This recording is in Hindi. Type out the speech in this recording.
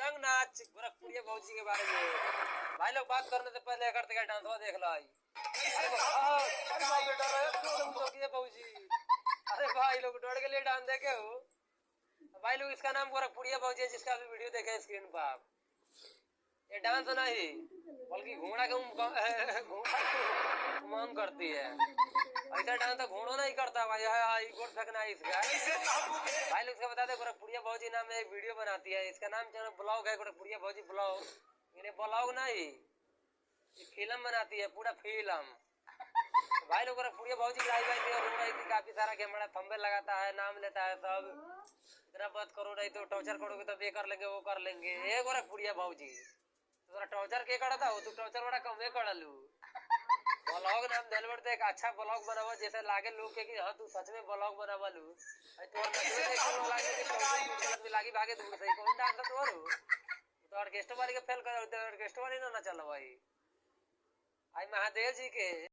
संग नाच गोरखपुरिया भौजी के बारे में। भाई लोग बात करने से पहले करते क्या डांसवा देख लो आई। भौजी अरे भाई लोग डर के लिए डांस देखे हो भाई लोग। इसका नाम गोरखपुरिया भौजी है जिसका अभी वीडियो देखे स्क्रीन पर आप। ये डांस नहीं बल्कि घोड़ा के घुमान करती है। ऐसा डांस तो घोड़ो नहीं करता भाई। गोड़ फेंकना है इसका। भाई लोग इसका बता दे गोरखपुरिया भौजी नाम में एक वीडियो बनाती है। इसका नाम जो ब्लॉग है गोरखपुरिया भौजी ब्लॉग। इन्हें ब्लॉग नहीं फिल्म बनाती है पूरा फिल्म। भाई लोग गोरखपुरिया भौजी लाई भाई रो रही थी काफी सारा कैमरा थंबनेल लगाता है नाम लेता है सब। इतना बात करो नहीं तो टॉर्चर करोगे तो ये कर लेंगे वो कर लेंगे। ये गोरखपुरिया भौजी तो टॉर्चर के करता हो तू टॉर्चर वाला कमे कर लू। ब्लॉग नाम दिल बढ़ते एक अच्छा ब्लॉग बनावा जैसे लागे लोग के कि हाँ तू सच में ब्लॉग बनावा लू। तो लागी भागे दूर से कौन डांस तो ऑर्केस्ट्रा वाले के फेल कर ऑर्केस्ट्रा वाले ना चलो भाई। आई महादेव जी के